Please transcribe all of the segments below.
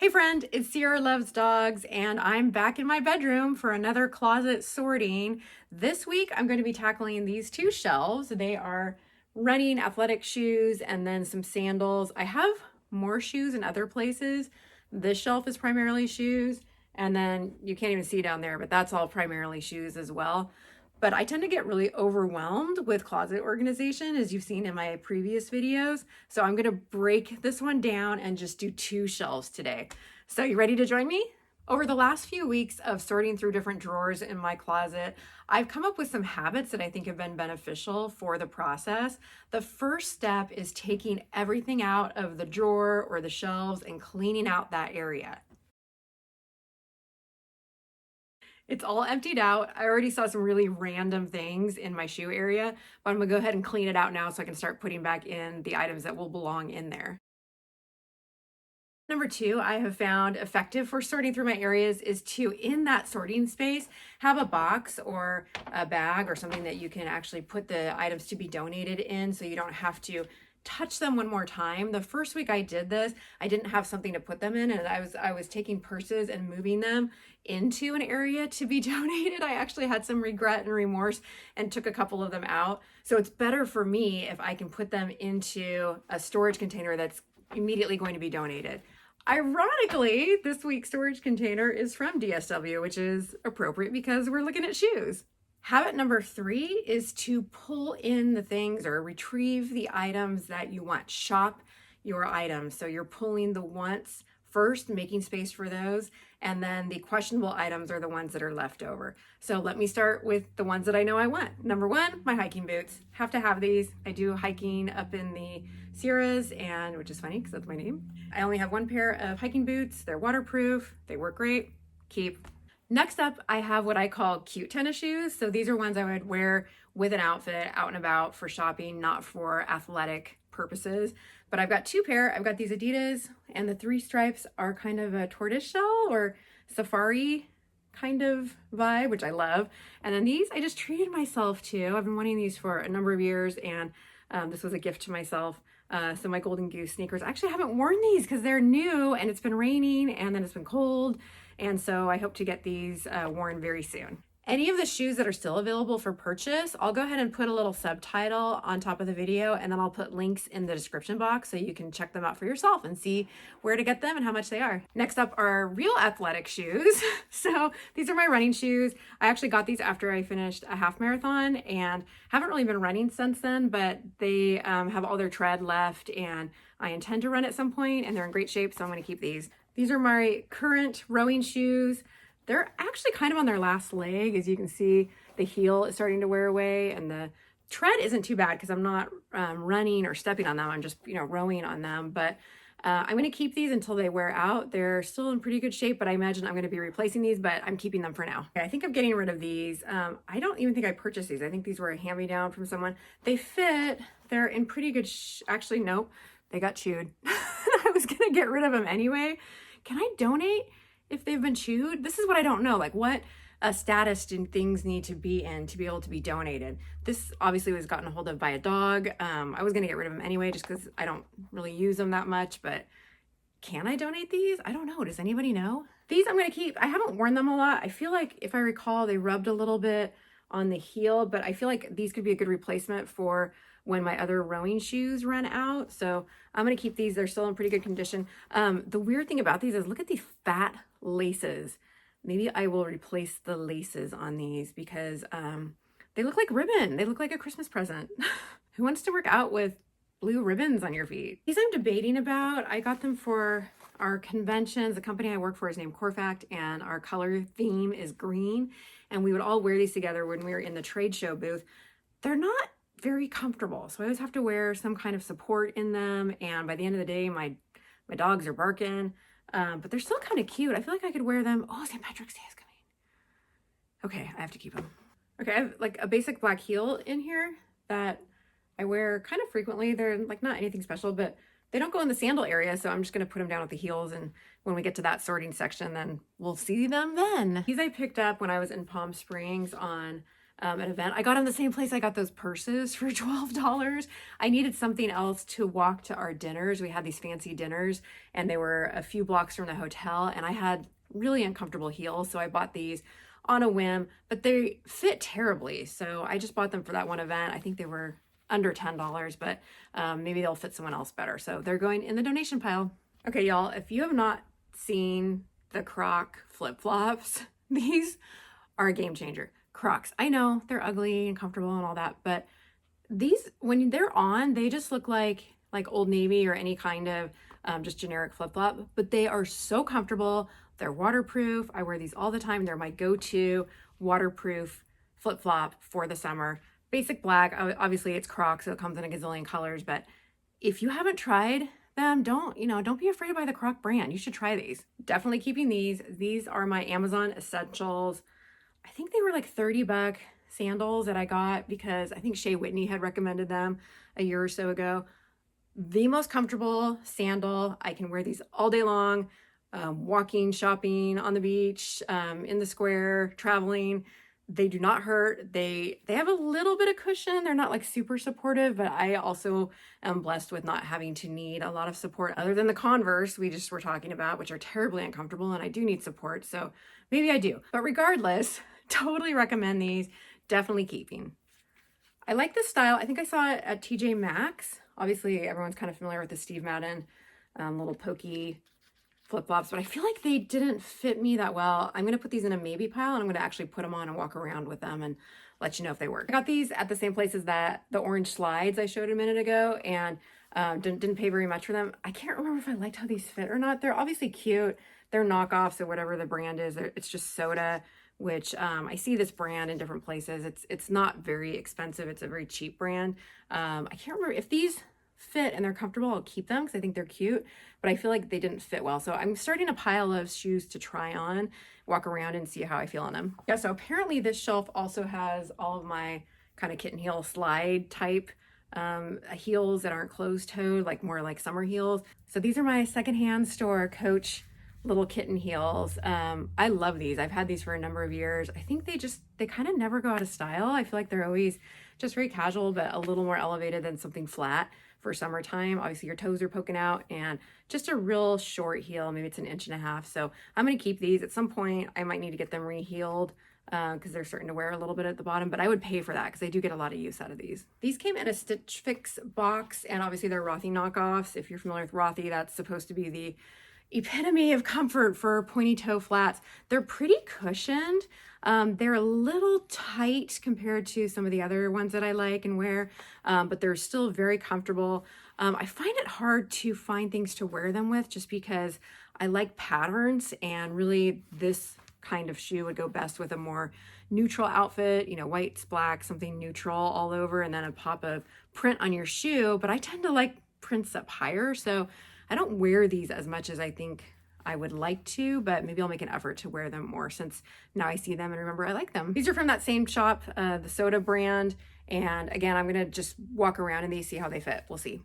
Hey friend, it's Sierra Loves Dogs, and I'm back in my bedroom for another closet sorting. This week, I'm going to be tackling these two shelves. They are running athletic shoes and then some sandals. I have more shoes in other places. This shelf is primarily shoes, and then you can't even see down there, but that's all primarily shoes as well. But I tend to get really overwhelmed with closet organization, as you've seen in my previous videos. So I'm gonna break this one down and just do two shelves today. So you ready to join me? Over the last few weeks of sorting through different drawers in my closet, I've come up with some habits that I think have been beneficial for the process. The first step is taking everything out of the drawer or the shelves and cleaning out that area. It's all emptied out. I already saw some really random things in my shoe area, but I'm gonna go ahead and clean it out now so I can start putting back in the items that will belong in there. Number two, I have found effective for sorting through my areas is to, in that sorting space, have a box or a bag or something that you can actually put the items to be donated in so you don't have to touch them one more time. The first week I did this, I didn't have something to put them in, and I was taking purses and moving them into an area to be donated. I actually had some regret and remorse and took a couple of them out. So it's better for me if I can put them into a storage container that's immediately going to be donated. Ironically, this week's storage container is from DSW, which is appropriate because we're looking at shoes. Habit number three is to pull in the things or retrieve the items that you want. Shop your items. So you're pulling the wants first, making space for those, and then the questionable items are the ones that are left over. So let me start with the ones that I know I want. Number one, my hiking boots. Have to have these. I do hiking up in the Sierras, and which is funny because that's my name. I only have one pair of hiking boots. They're waterproof. They work great. Keep. Next up, I have what I call cute tennis shoes. So these are ones I would wear with an outfit out and about for shopping, not for athletic purposes. But I've got two pair. I've got these Adidas, and the three stripes are kind of a tortoiseshell or safari kind of vibe, which I love. And then these, I just treated myself to. I've been wanting these for a number of years, and this was a gift to myself. So my Golden Goose sneakers. I actually haven't worn these because they're new and it's been raining and then it's been cold. And so I hope to get these worn very soon. Any of the shoes that are still available for purchase, I'll go ahead and put a little subtitle on top of the video, and then I'll put links in the description box so you can check them out for yourself and see where to get them and how much they are. Next up are real athletic shoes. So these are my running shoes. I actually got these after I finished a half marathon and haven't really been running since then, but they have all their tread left and I intend to run at some point and they're in great shape, so I'm gonna keep these. These are my current rowing shoes. They're actually kind of on their last leg. As you can see, the heel is starting to wear away and the tread isn't too bad because I'm not running or stepping on them. I'm just, rowing on them. But I'm going to keep these until they wear out. They're still in pretty good shape, but I imagine I'm going to be replacing these, but I'm keeping them for now. Okay, I think I'm getting rid of these. I don't even think I purchased these. I think these were a hand-me-down from someone. They fit. They're in pretty good actually, no, they got chewed. I was going to get rid of them anyway. Can I donate if they've been chewed? This is what I don't know. Like, what status do things need to be in to be able to be donated? This obviously was gotten a hold of by a dog. I was gonna get rid of them anyway just because I don't really use them that much, but can I donate these? I don't know. Does anybody know? These I'm gonna keep. I haven't worn them a lot. I feel like, if I recall, they rubbed a little bit on the heel, but I feel like these could be a good replacement for when my other rowing shoes run out. So I'm gonna keep these. They're still in pretty good condition. The weird thing about these is look at these fat laces. Maybe I will replace the laces on these because they look like ribbon. They look like a Christmas present. Who wants to work out with blue ribbons on your feet? These I'm debating about. I got them for our conventions. The company I work for is named Corfact, and our color theme is green. And we would all wear these together when we were in the trade show booth. They're not very comfortable, so I always have to wear some kind of support in them, and by the end of the day my dogs are barking, but they're still kind of cute. I feel like I could wear them. Oh, St. Patrick's Day is coming. Okay, I have to keep them. Okay, I have like a basic black heel in here that I wear kind of frequently. They're like not anything special, but they don't go in the sandal area, so I'm just gonna put them down at the heels, and when we get to that sorting section, then we'll see them then. These I picked up when I was in Palm Springs on an event. I got them the same place I got those purses for $12. I needed something else to walk to our dinners. We had these fancy dinners and they were a few blocks from the hotel, and I had really uncomfortable heels, so I bought these on a whim, but they fit terribly. So I just bought them for that one event. I think they were under $10, but maybe they'll fit someone else better. So they're going in the donation pile. Okay, y'all, if you have not seen the Croc flip-flops, these are a game changer. Crocs. I know they're ugly and comfortable and all that, but these, when they're on, they just look like Old Navy or any kind of just generic flip-flop, but they are so comfortable. They're waterproof. I wear these all the time. They're my go-to waterproof flip-flop for the summer. Basic black. Obviously it's Crocs, so it comes in a gazillion colors, but if you haven't tried them, don't be afraid to buy the Croc brand. You should try these. Definitely keeping these. These are my Amazon essentials. I think they were like $30 sandals that I got because I think Shea Whitney had recommended them a year or so ago. The most comfortable sandal. I can wear these all day long, walking, shopping, on the beach, in the square, traveling. They do not hurt. They have a little bit of cushion. They're not like super supportive, but I also am blessed with not having to need a lot of support other than the Converse we just were talking about, which are terribly uncomfortable, and I do need support. So maybe I do. But regardless, totally recommend these. Definitely keeping. I like this style. I think I saw it at TJ Maxx. Obviously, everyone's kind of familiar with the Steve Madden little pokey flip-flops, but I feel like they didn't fit me that well. I'm going to put these in a maybe pile, and I'm going to actually put them on and walk around with them and let you know if they work. I got these at the same place as the orange slides I showed a minute ago, and didn't pay very much for them. I can't remember if I liked how these fit or not. They're obviously cute. They're knockoffs, so whatever the brand is, it's just Soda, which I see this brand in different places. It's not very expensive. It's a very cheap brand. I can't remember if these fit and they're comfortable. I'll keep them because I think they're cute, but I feel like they didn't fit well. So I'm starting a pile of shoes to try on, walk around and see how I feel in them. Yeah, so apparently this shelf also has all of my kind of kitten heel slide type heels that aren't closed-toed, like more like summer heels. So these are my secondhand store Coach little kitten heels. I love these. I've had these for a number of years. I think they kind of never go out of style. I feel like they're always just very casual, but a little more elevated than something flat for summertime. Obviously your toes are poking out, and just a real short heel. Maybe it's 1.5 inches. So I'm going to keep these. At some point I might need to get them re-heeled because they're starting to wear a little bit at the bottom, but I would pay for that because I do get a lot of use out of these. These came in a Stitch Fix box, and obviously they're Rothy knockoffs. If you're familiar with Rothy, that's supposed to be the epitome of comfort for pointy toe flats. They're pretty cushioned. They're a little tight compared to some of the other ones that I like and wear, but they're still very comfortable. I find it hard to find things to wear them with just because I like patterns, and really this kind of shoe would go best with a more neutral outfit, whites, black, something neutral all over, and then a pop of print on your shoe. But I tend to like prints up higher, so I don't wear these as much as I think I would like to, but maybe I'll make an effort to wear them more since now I see them and remember I like them. These are from that same shop, the Soda brand. And again, I'm gonna just walk around in these, see how they fit. We'll see.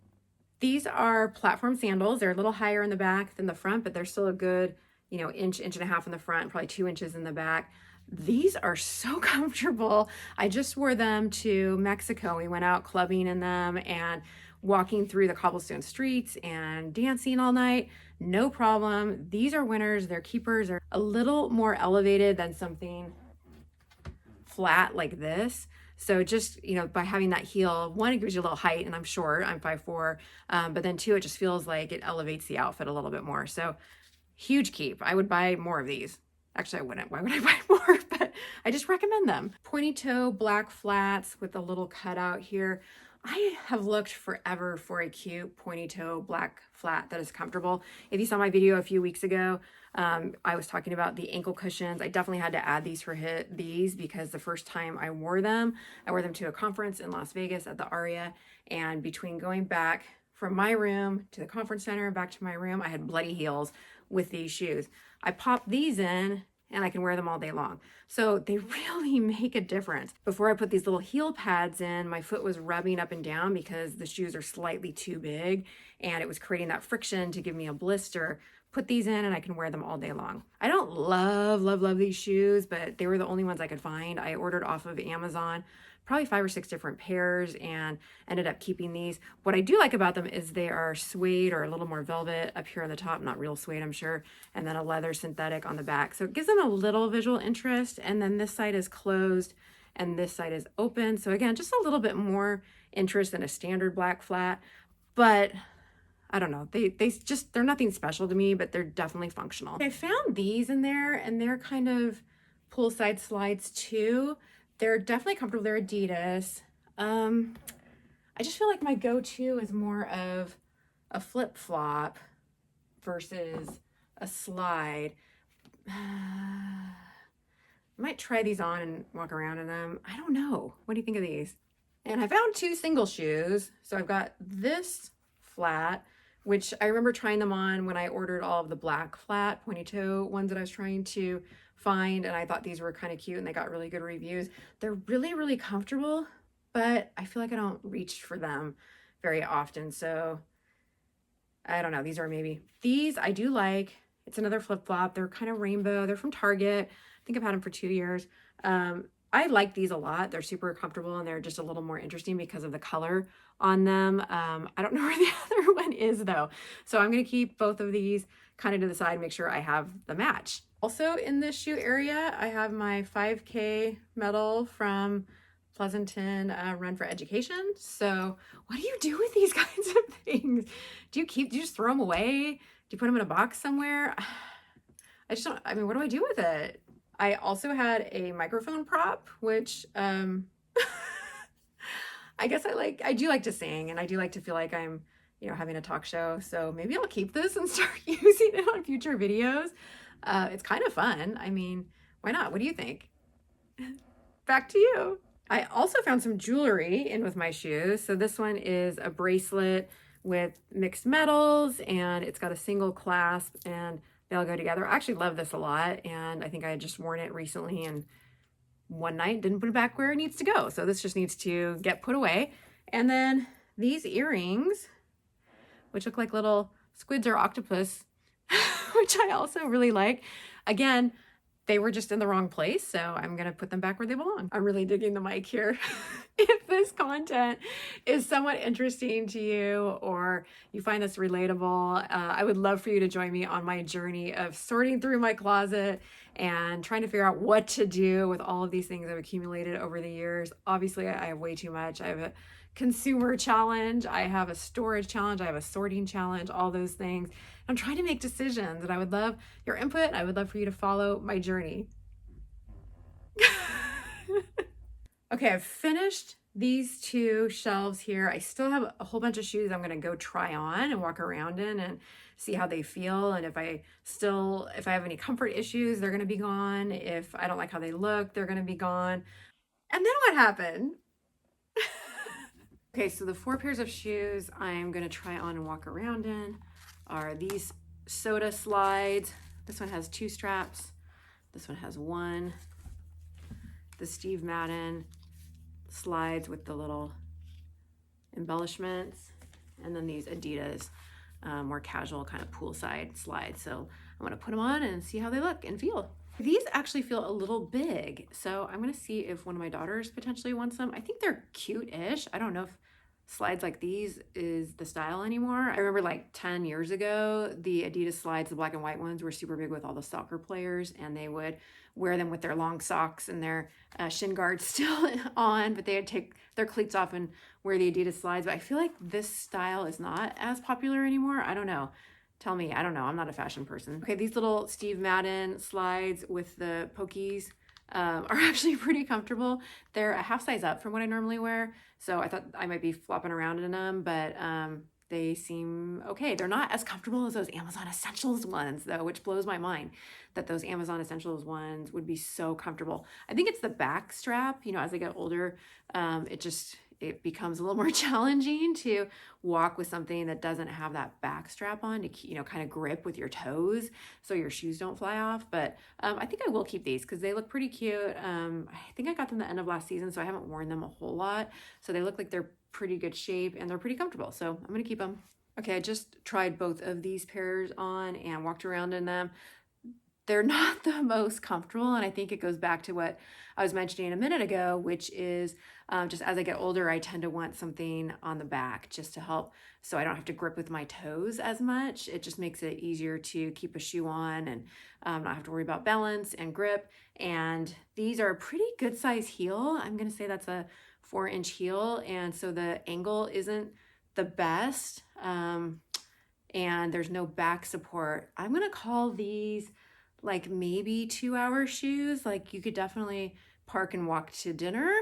These are platform sandals. They're a little higher in the back than the front, but they're still a good, inch and a half in the front, probably 2 inches in the back. These are so comfortable. I just wore them to Mexico. We went out clubbing in them and walking through the cobblestone streets and dancing all night. No problem. These are winners. Their keepers are a little more elevated than something flat like this. So just, by having that heel, one, it gives you a little height, and I'm short, I'm 5'4", but then two, it just feels like it elevates the outfit a little bit more. So huge keep. I would buy more of these. Actually, I wouldn't. Why would I buy more? But I just recommend them. Pointy toe black flats with a little cutout here. I have looked forever for a cute pointy toe black flat that is comfortable. If you saw my video a few weeks ago, I was talking about the ankle cushions. I definitely had to add these for these because the first time I wore them to a conference in Las Vegas at the Aria, and between going back from my room to the conference center and back to my room, I had bloody heels with these shoes. I popped these in and I can wear them all day long. So they really make a difference. Before I put these little heel pads in, my foot was rubbing up and down because the shoes are slightly too big and it was creating that friction to give me a blister. put these in and I can wear them all day long. I don't love these shoes, but they were the only ones I could find. I ordered off of Amazon, probably 5 or 6 different pairs, and ended up keeping these. What I do like about them is they are suede or a little more velvet up here on the top, not real suede, I'm sure, and then a leather synthetic on the back. So it gives them a little visual interest. And then this side is closed and this side is open. So again, just a little bit more interest than a standard black flat, but I don't know. They're nothing special to me, but they're definitely functional. I found these in there and they're kind of poolside slides too. They're definitely comfortable. They're Adidas. I just feel like my go-to is more of a flip-flop versus a slide. I might try these on and walk around in them. I don't know. What do you think of these? And I found 2 single shoes. So I've got this flat, which I remember trying them on when I ordered all of the black flat pointy toe ones that I was trying to find, and I thought these were kind of cute and they got really good reviews. They're really comfortable, but I feel like I don't reach for them very often, so I don't know. These I do like. It's another flip-flop. They're kind of rainbow. They're from Target. I think I've had them for 2 years. I like these a lot. They're super comfortable and they're just a little more interesting because of the color on them. I don't know where the other one is though. So I'm going to keep both of these kind of to the side and make sure I have the match. Also in this shoe area, I have my 5K medal from Pleasanton Run for Education. So what do you do with these kinds of things? Do you just throw them away? Do you put them in a box somewhere? I what do I do with it? I also had a microphone prop, which I guess I do like to sing and I do like to feel like I'm, having a talk show. So maybe I'll keep this and start using it on future videos. It's kind of fun. I mean, why not? What do you think? Back to you. I also found some jewelry in with my shoes. So this one is a bracelet with mixed metals and it's got a single clasp and they all go together. I actually love this a lot, and I think I had just worn it recently and one night didn't put it back where it needs to go. So this just needs to get put away. And then these earrings, which look like little squids or octopus, which I also really like. Again, they were just in the wrong place, so I'm gonna put them back where they belong. I'm really digging the mic here. If this content is somewhat interesting to you or you find this relatable, I would love for you to join me on my journey of sorting through my closet and trying to figure out what to do with all of these things I've accumulated over the years. Obviously, I have way too much. I have a consumer challenge, I have a storage challenge, I have a sorting challenge, all those things. I'm trying to make decisions and I would love your input. I would love for you to follow my journey. Okay, I've finished these 2 shelves here. I still have a whole bunch of shoes I'm going to go try on and walk around in and see how they feel. And if I have any comfort issues, they're going to be gone. If I don't like how they look, they're going to be gone. And then what happened? Okay, so the 4 pairs of shoes I'm going to try on and walk around in are these soda slides. This one has 2 straps. This one has 1. The Steve Madden slides with the little embellishments. And then these Adidas more casual kind of poolside slides. So I'm going to put them on and see how they look and feel. These actually feel a little big, so I'm going to see if one of my daughters potentially wants them. I think they're cute-ish. I don't know if slides like these is the style anymore. I remember like 10 years ago, the Adidas slides, the black and white ones, were super big with all the soccer players, and they would wear them with their long socks and their shin guards still on, but they would take their cleats off and wear the Adidas slides. But I feel like this style is not as popular anymore. I don't know. Tell me, I don't know. I'm not a fashion person. Okay, these little Steve Madden slides with the pokies are actually pretty comfortable. They're a half size up from what I normally wear, so I thought I might be flopping around in them, but they seem okay. They're not as comfortable as those Amazon Essentials ones though, which blows my mind that those Amazon Essentials ones would be so comfortable. I think it's the back strap, as I get older, it becomes a little more challenging to walk with something that doesn't have that back strap on to, kind of grip with your toes so your shoes don't fly off. But I think I will keep these because they look pretty cute. I think I got them the end of last season, so I haven't worn them a whole lot. So they look like they're pretty good shape and they're pretty comfortable. So I'm going to keep them. Okay, I just tried both of these pairs on and walked around in them. They're not the most comfortable, and I think it goes back to what I was mentioning a minute ago, which is just as I get older, I tend to want something on the back just to help so I don't have to grip with my toes as much. It just makes it easier to keep a shoe on and not have to worry about balance and grip. And these are a pretty good size heel. I'm gonna say that's a 4-inch heel, and so the angle isn't the best, and there's no back support. I'm gonna call these like maybe 2-hour shoes. Like you could definitely park and walk to dinner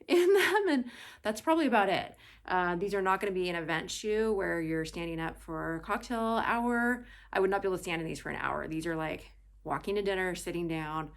in them, and that's probably about it. These are not going to be an event shoe where you're standing up for a cocktail hour. I would not be able to stand in these for an hour. These are like walking to dinner, sitting down,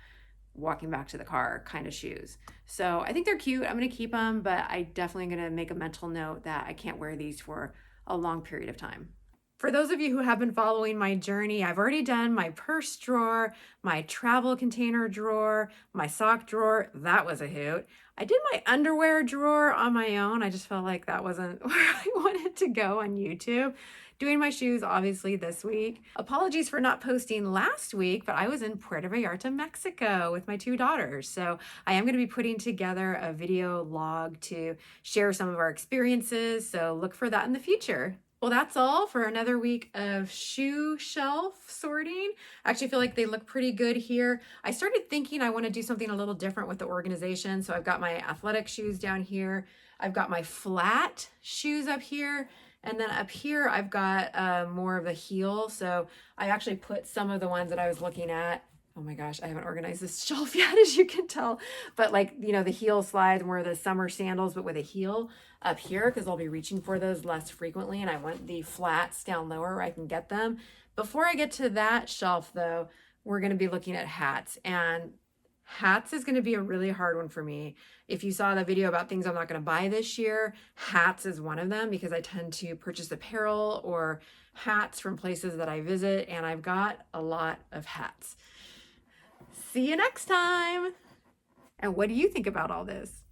walking back to the car kind of shoes. So I think they're cute. I'm going to keep them, but I definitely going to make a mental note that I can't wear these for a long period of time. For those of you who have been following my journey, I've already done my purse drawer, my travel container drawer, my sock drawer. That was a hoot. I did my underwear drawer on my own. I just felt like that wasn't where I wanted to go on YouTube. Doing my shoes, obviously, this week. Apologies for not posting last week, but I was in Puerto Vallarta, Mexico with my 2 daughters. So I am going to be putting together a video log to share some of our experiences. So look for that in the future. Well, that's all for another week of shoe shelf sorting. I actually feel like they look pretty good here. I started thinking I want to do something a little different with the organization. So I've got my athletic shoes down here. I've got my flat shoes up here. And then up here, I've got more of the heel. So I actually put some of the ones that I was looking at. Oh my gosh, I haven't organized this shelf yet, as you can tell. But like, you know, the heel slides, more of the summer sandals, but with a heel up here, because I'll be reaching for those less frequently. And I want the flats down lower where I can get them. Before I get to that shelf though, we're going to be looking at hats. And hats is going to be a really hard one for me. If you saw the video about things I'm not going to buy this year, hats is one of them because I tend to purchase apparel or hats from places that I visit. And I've got a lot of hats. See you next time. And what do you think about all this?